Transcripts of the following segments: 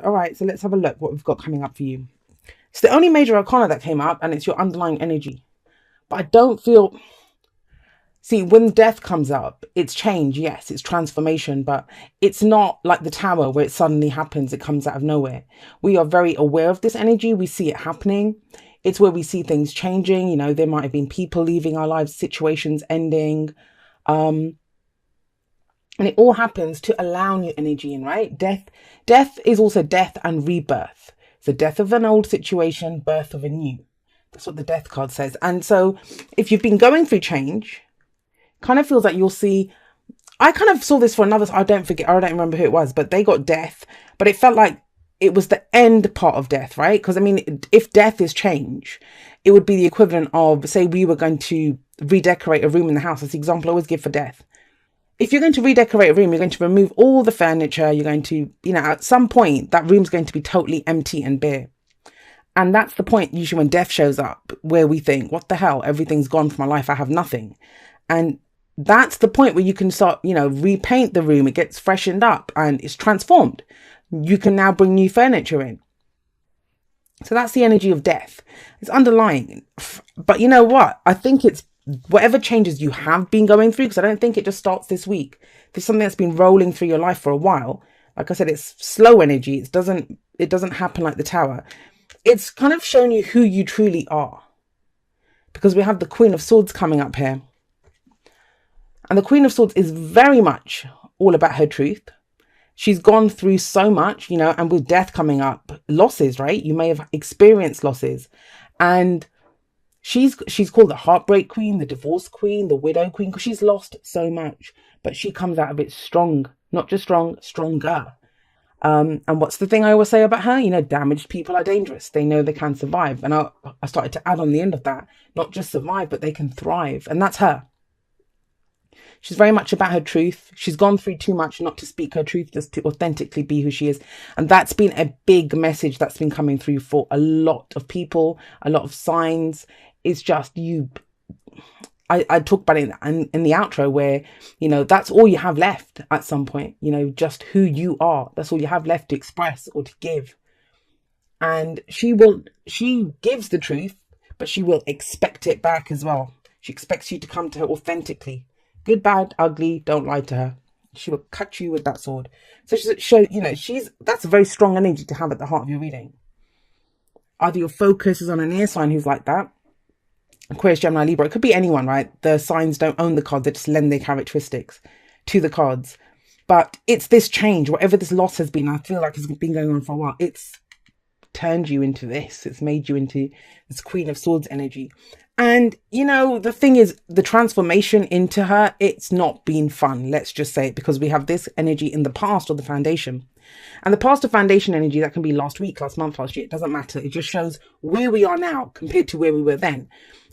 All right, so let's have a look what we've got coming up for you. It's the only major arcana that came up, and it's your underlying energy. But I don't feel. See, when death comes up, it's change, yes, it's transformation, but it's not like the tower where it suddenly happens, it comes out of nowhere. We are very aware of this energy, we see it happening. It's where we see things changing, there might have been people leaving our lives, situations ending. And it all happens to allow new energy in, right? Death is also death and rebirth. It's the death of an old situation, birth of a new. That's what the death card says. And so if you've been going through change, kind of feels like you'll see. I kind of saw this for another. I don't remember who it was, but they got death. But it felt like it was the end part of death, right? Because I mean, if death is change, it would be the equivalent of, say, we were going to redecorate a room in the house. That's the example I always give for death. If you're going to redecorate a room, you're going to remove all the furniture. You're going to, at some point, that room's going to be totally empty and bare. And that's the point usually when death shows up, where we think, what the hell? Everything's gone from my life. I have nothing. And that's the point where you can start, repaint the room. It gets freshened up and it's transformed. You can now bring new furniture in. So that's the energy of death. It's underlying. But you know what? I think it's whatever changes you have been going through, because I don't think it just starts this week. There's something that's been rolling through your life for a while. Like I said, it's slow energy. It doesn't happen like the tower. It's kind of shown you who you truly are. Because we have the Queen of Swords coming up here. And the Queen of Swords is very much all about her truth. She's gone through so much, and with death coming up, losses, right? You may have experienced losses. And she's called the Heartbreak Queen, the Divorce Queen, the Widow Queen, because she's lost so much. But she comes out of it strong, not just strong, stronger. And what's the thing I always say about her? Damaged people are dangerous. They know they can survive. And I started to add on the end of that, not just survive, but they can thrive. And that's her. She's very much about her truth. She's gone through too much not to speak her truth, just to authentically be who she is. And that's been a big message that's been coming through for a lot of people, a lot of signs. It's just you. I talk about it in the outro where, that's all you have left at some point, just who you are. That's all you have left to express or to give. And she gives the truth, but she will expect it back as well. She expects you to come to her authentically. Good, bad, ugly, don't lie to her. She will cut you with that sword. So that's a very strong energy to have at the heart of your reading. Either your focus is on an air sign who's like that, Aquarius, Gemini, Libra. It could be anyone, right? The signs don't own the cards. They just lend their characteristics to the cards. But it's this change, whatever this loss has been. I feel like it's been going on for a while. It's turned you into this. It's made you into this Queen of Swords energy. And, the thing is, the transformation into her, it's not been fun. Let's just say it, because we have this energy in the past or the foundation. And the past or foundation energy, that can be last week, last month, last year. It doesn't matter. It just shows where we are now compared to where we were then.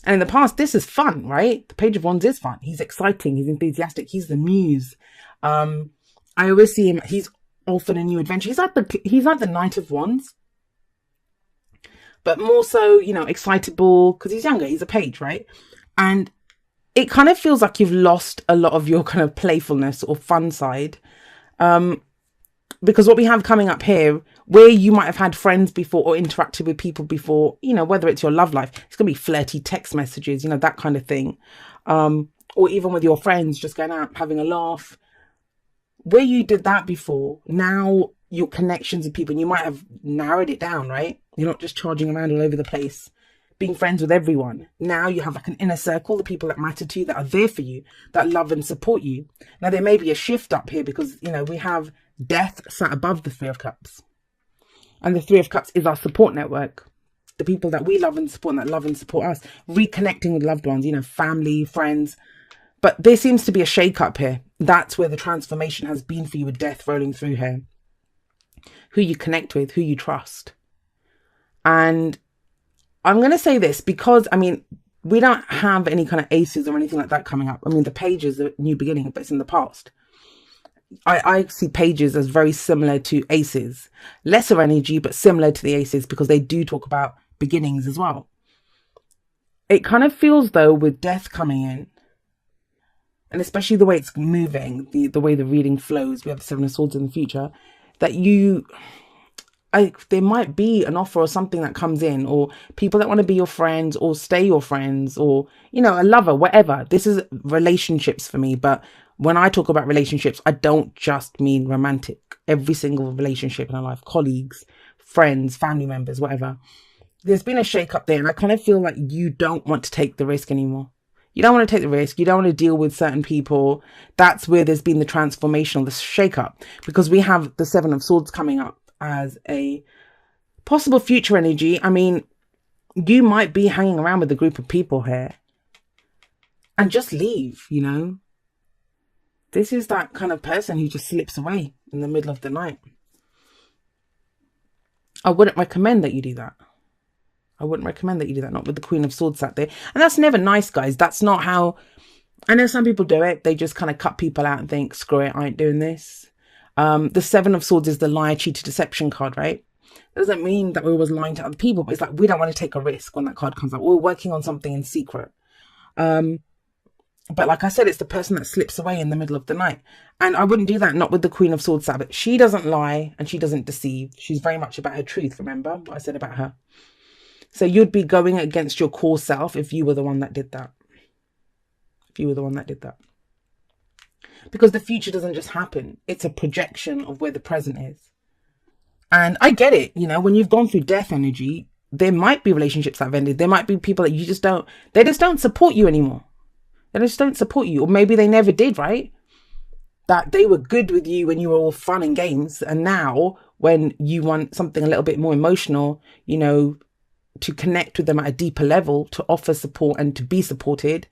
And in the past, this is fun, right? The Page of Wands is fun. He's exciting. He's enthusiastic. He's the muse. I always see him. He's often a new adventure. He's like the Knight of Wands. But more so, excitable, because he's younger. He's a page, right? And it kind of feels like you've lost a lot of your kind of playfulness or fun side. Because what we have coming up here, where you might have had friends before or interacted with people before, whether it's your love life, it's going to be flirty text messages, that kind of thing. Or even with your friends, just going out, having a laugh. Where you did that before, now your connections with people, and you might have narrowed it down, right? You're not just charging around all over the place, being friends with everyone. Now you have like an inner circle, the people that matter to you, that are there for you, that love and support you. Now there may be a shift up here because, we have death sat above the Three of Cups. And the Three of Cups is our support network. The people that we love and support, and that love and support us. Reconnecting with loved ones, family, friends. But there seems to be a shake up here. That's where the transformation has been for you, with death rolling through here. Who you connect with, who you trust. And I'm going to say this because, we don't have any kind of aces or anything like that coming up. The page is a new beginning, but it's in the past. I see pages as very similar to aces. Lesser energy, but similar to the aces because they do talk about beginnings as well. It kind of feels, though, with death coming in, and especially the way it's moving, the way the reading flows, we have the Seven of Swords in the future, that there might be an offer or something that comes in, or people that want to be your friends or stay your friends, or, you know, a lover, whatever. This is relationships for me. But when I talk about relationships, I don't just mean romantic. Every single relationship in our life, colleagues, friends, family members, whatever. There's been a shake up there, and I kind of feel like you don't want to take the risk anymore. You don't want to take the risk. You don't want to deal with certain people. That's where there's been the transformation, or the shake up, because we have the Seven of Swords coming up as a possible future energy. I mean, you might be hanging around with a group of people here and just leave, you know. This is that kind of person who just slips away in the middle of the night. I wouldn't recommend that you do that. I wouldn't recommend that you do that, not with the Queen of Swords sat there. And that's never nice, guys. That's not how... I know some people do it. They just kind of cut people out and think, screw it, I ain't doing this. The Seven of Swords is the liar, cheater, deception card, right? It doesn't mean that we're always lying to other people, but it's like we don't want to take a risk when that card comes up. We're working on something in secret. But like I said, it's the person that slips away in the middle of the night. And I wouldn't do that, not with the Queen of Swords sat. But she doesn't lie and she doesn't deceive. She's very much about her truth, remember what I said about her? So you'd be going against your core self if you were the one that did that. If you were the one that did that. Because the future doesn't just happen. It's a projection of where the present is. And I get it. You know, when you've gone through death energy, there might be relationships that have ended. There might be people that you just don't, they just don't support you anymore. They just don't support you. Or maybe they never did, right? That they were good with you when you were all fun and games. And now when you want something a little bit more emotional, you know, to connect with them at a deeper level, to offer support and to be supported,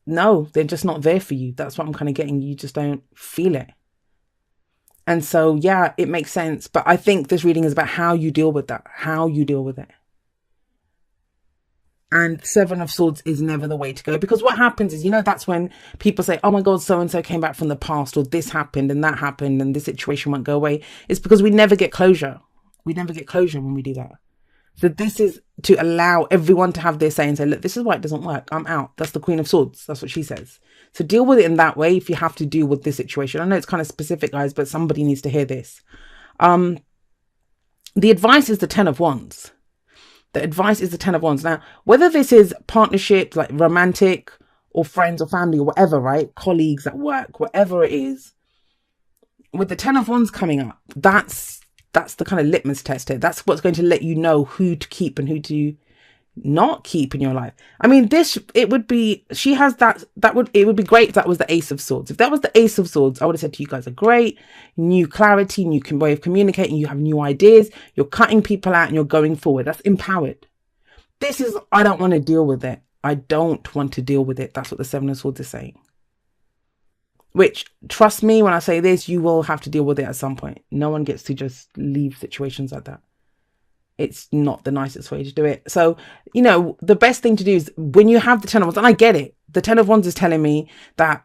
no, they're just not there for you. That's what I'm kind of getting. You just don't feel it. And so, yeah, it makes sense. But I think this reading is about how you deal with that, how you deal with it. And Seven of Swords is never the way to go, because what happens is, you know, that's when people say, oh my God, so-and-so came back from the past, or this happened and that happened and this situation won't go away. It's because we never get closure. We never get closure when we do that. So this is to allow everyone to have their say and say, look, this is why it doesn't work. I'm out. That's the Queen of Swords. That's what she says. So deal with it in that way if you have to deal with this situation. I know it's kind of specific, guys, but somebody needs to hear this. The advice is the Ten of Wands. The advice is the Ten of Wands. Now, whether this is partnership, like romantic or friends or family or whatever, right? Colleagues at work, whatever it is. With the Ten of Wands coming up, that's the kind of litmus test here. That's what's going to let you know who to keep and who to not keep in your life. I mean, it would be great if that was the Ace of Swords. If that was the Ace of Swords, I would have said to you guys are great, new clarity, new way of communicating, you have new ideas, you're cutting people out and you're going forward. That's empowered. This is, I don't want to deal with it. I don't want to deal with it. That's what the Seven of Swords is saying. Which, trust me when I say this, you will have to deal with it at some point. No one gets to just leave situations like that. It's not the nicest way to do it. So, you know, the best thing to do is when you have the Ten of Wands, and I get it. The Ten of Wands is telling me that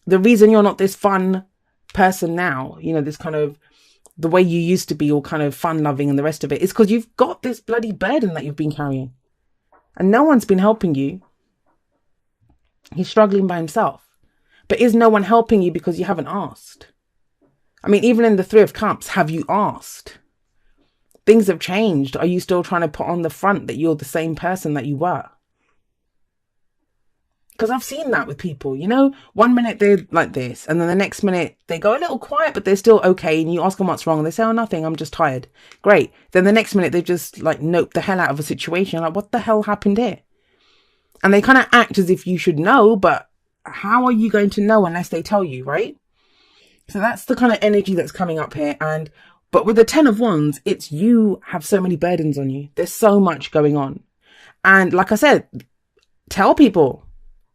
the reason you're not this fun person now, you know, this kind of, the way you used to be, all kind of fun loving and the rest of it, is because you've got this bloody burden that you've been carrying. And no one's been helping you. He's struggling by himself. But is no one helping you because you haven't asked? I mean, even in the Three of Cups, have you asked? Things have changed. Are you still trying to put on the front that you're the same person that you were? Because I've seen that with people, you know, one minute they're like this and then the next minute they go a little quiet, but they're still okay. And you ask them what's wrong and they say, oh, nothing, I'm just tired. Great. Then the next minute they just like nope the hell out of a situation. Like, what the hell happened here? And they kind of act as if you should know, but how are you going to know unless they tell you, right? So that's the kind of energy that's coming up here. But with the Ten of Wands, it's you have so many burdens on you. There's so much going on. And like I said, tell people,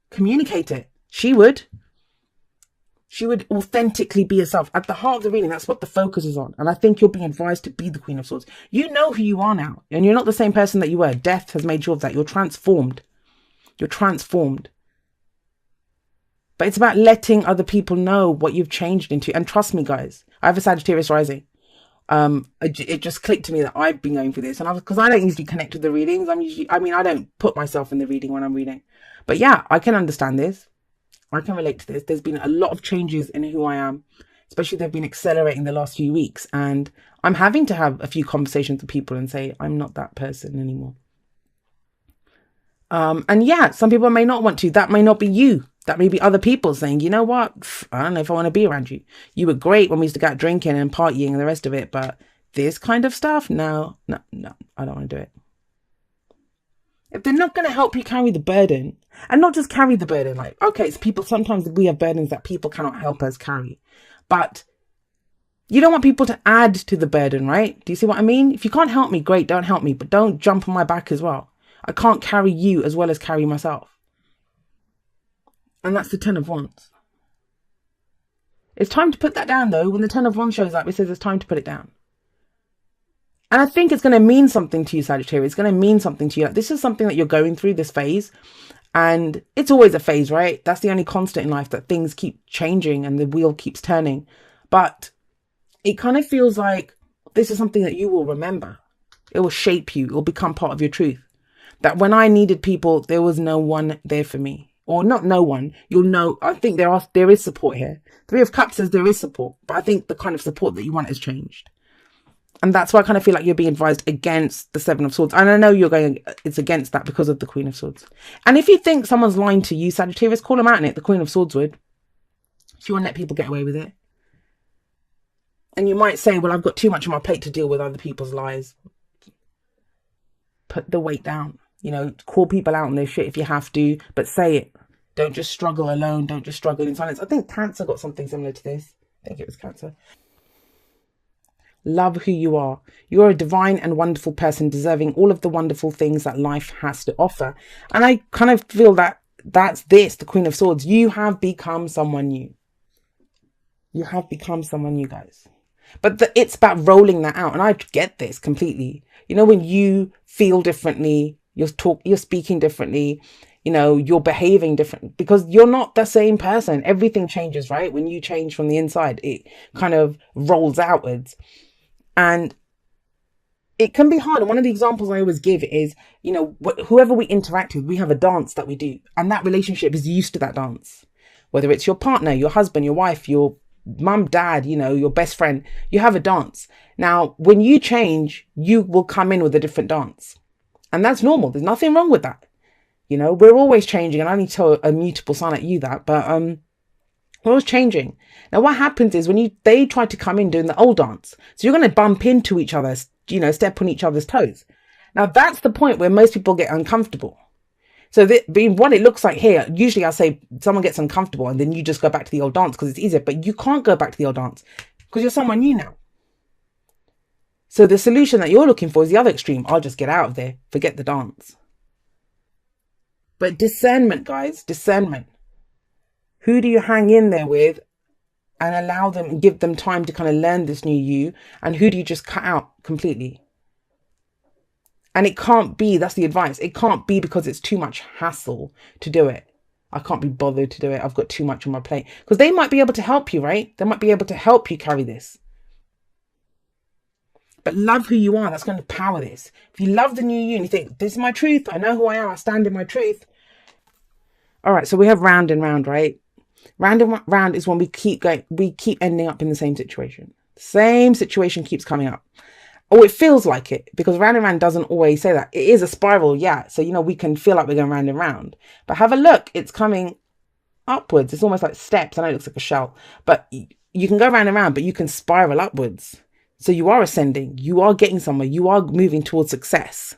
communicate it. She would authentically be herself. At the heart of the reading, that's what the focus is on. And I think you're being advised to be the Queen of Swords. You know who you are now. And you're not the same person that you were. Death has made sure of that. You're transformed. You're transformed. But it's about letting other people know what you've changed into. And trust me, guys, I have a Sagittarius rising. It just clicked to me that I've been going through this. And because I don't usually connect with the readings. I don't put myself in the reading when I'm reading. But yeah, I can understand this. I can relate to this. There's been a lot of changes in who I am especially they've been accelerating the last few weeks. And I'm having to have a few conversations with people and say, I'm not that person anymore. And yeah, some people may not want to. That may not be you. That may be other people saying, you know what? I don't know if I want to be around you. You were great when we used to go out drinking and partying and the rest of it. But this kind of stuff, no, I don't want to do it. If they're not going to help you carry the burden, and not just carry the burden, like, okay, it's people, sometimes we have burdens that people cannot help us carry. But you don't want people to add to the burden, right? Do you see what I mean? If you can't help me, great, don't help me. But don't jump on my back as well. I can't carry you as well as carry myself. And that's the 10 of Wands. It's time to put that down, though. When the 10 of Wands shows up, it says it's time to put it down. And I think it's going to mean something to you, Sagittarius. It's going to mean something to you. Like, this is something that you're going through, this phase. And it's always a phase, right? That's the only constant in life, that things keep changing and the wheel keeps turning. But it kind of feels like this is something that you will remember. It will shape you. It will become part of your truth. That when I needed people, there was no one there for me. Or not no one. You'll know. I think there is support here. 3 of Cups says there is support. But I think the kind of support that you want has changed. And that's why I kind of feel like you're being advised against the 7 of Swords. And I know it's against that because of the Queen of Swords. And if you think someone's lying to you, Sagittarius, call them out in it. The Queen of Swords would. She won't let people get away with it. And you might say, well, I've got too much on my plate to deal with other people's lies. Put the weight down. You know, call people out on their shit if you have to, but say it. Don't just struggle alone. Don't just struggle in silence. I think Cancer got something similar to this. I think it was Cancer. Love who you are. You're a divine and wonderful person, deserving all of the wonderful things that life has to offer. And I kind of feel that that's this, the Queen of Swords. You have become someone new. You have become someone new, guys. But it's about rolling that out. And I get this completely. You know, when you feel differently, you're speaking differently, you know, you're behaving different because you're not the same person. Everything changes, right? When you change from the inside, it kind of rolls outwards. And it can be hard. And one of the examples I always give is, you know, whoever we interact with, we have a dance that we do. And that relationship is used to that dance. Whether it's your partner, your husband, your wife, your mum, dad, you know, your best friend, you have a dance. Now, when you change, you will come in with a different dance. And that's normal. There's nothing wrong with that. You know, we're always changing. And I need to tell a mutable sign like you that, but we're always changing. Now, what happens is when they try to come in doing the old dance, so you're going to bump into each other, you know, step on each other's toes. Now, that's the point where most people get uncomfortable. So what it looks like here, usually I say someone gets uncomfortable and then you just go back to the old dance because it's easier, but you can't go back to the old dance because you're someone new now. So the solution that you're looking for is the other extreme. I'll just get out of there. Forget the dance. But discernment, guys, discernment. Who do you hang in there with and allow them and give them time to kind of learn this new you? And who do you just cut out completely? And it can't be, that's the advice. It can't be because it's too much hassle to do it. I can't be bothered to do it. I've got too much on my plate. Because they might be able to help you, right? They might be able to help you carry this. But love who you are. That's going to power this. If you love the new you and you think, this is my truth. I know who I am. I stand in my truth. All right. So we have round and round, right? Round and round is when we keep going. We keep ending up in the same situation. The same situation keeps coming up. Oh, it feels like it because round and round doesn't always say that. It is a spiral. Yeah. So, you know, we can feel like we're going round and round. But have a look. It's coming upwards. It's almost like steps. I know it looks like a shell. But you can go round and round, but you can spiral upwards. So you are ascending, you are getting somewhere, you are moving towards success.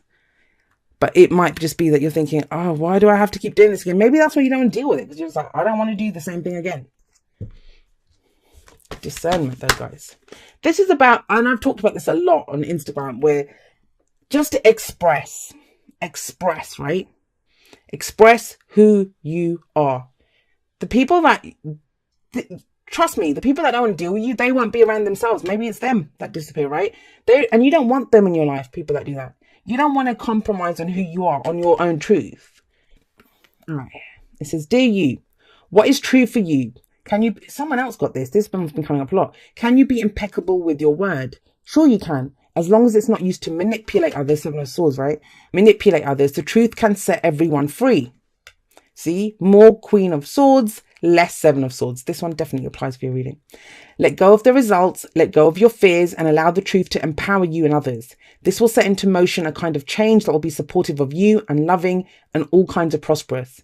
But it might just be that you're thinking, oh, why do I have to keep doing this again? Maybe that's why you don't want to deal with it. Because you're just like, I don't want to do the same thing again. Discernment though, guys. This is about, and I've talked about this a lot on Instagram, where just to express, right? Express who you are. The people that... Trust me, the people that don't want to deal with you, they won't be around themselves. Maybe it's them that disappear, right? And you don't want them in your life, people that do that. You don't want to compromise on who you are, on your own truth. All right. It says, dear you, what is true for you? Someone else got this. This one's been coming up a lot. Can you be impeccable with your word? Sure you can. As long as it's not used to manipulate others. 7 of Swords, right? Manipulate others. The truth can set everyone free. See? More Queen of Swords. less Seven of Swords. This one definitely applies for your reading. Let go of the results, let go of your fears, and allow the truth to empower you and others. This will set into motion a kind of change that will be supportive of you and loving and all kinds of prosperous.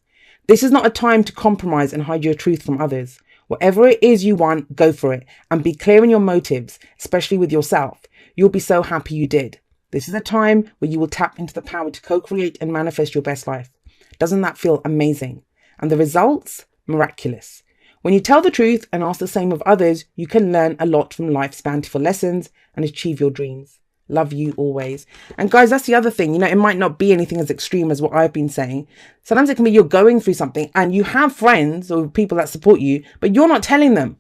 This is not a time to compromise and hide your truth from others. Whatever it is you want, go for it and be clear in your motives, especially with yourself. You'll be so happy you did. This is a time where you will tap into the power to co-create and manifest your best life. Doesn't that feel amazing? And the results? Miraculous. When you tell the truth and ask the same of others, you can learn a lot from life's bountiful lessons and achieve your dreams. Love you always. And guys, that's the other thing. You know, it might not be anything as extreme as what I've been saying. Sometimes it can be you're going through something and you have friends or people that support you, but you're not telling them.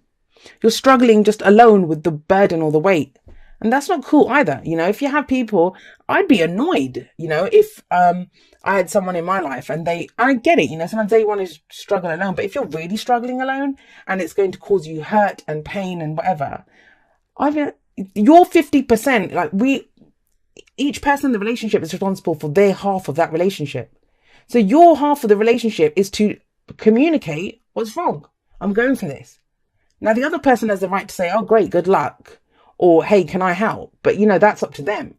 You're struggling just alone with the burden or the weight. And that's not cool either. You know, if you have people, I'd be annoyed, you know, if I had someone in my life and I get it, you know, sometimes they want to struggle alone. But if you're really struggling alone and it's going to cause you hurt and pain and whatever, you're 50%, like each person in the relationship is responsible for their half of that relationship. So your half of the relationship is to communicate what's wrong. I'm going for this. Now, the other person has the right to say, oh, great, good luck. Or, hey, can I help? But, you know, that's up to them.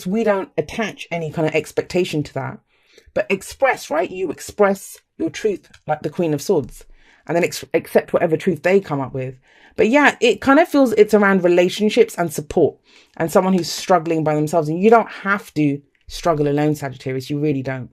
We don't attach any kind of expectation to that. But express, right? You express your truth like the Queen of Swords. And then accept whatever truth they come up with. But yeah, it kind of feels it's around relationships and support. And someone who's struggling by themselves. And you don't have to struggle alone, Sagittarius. You really don't.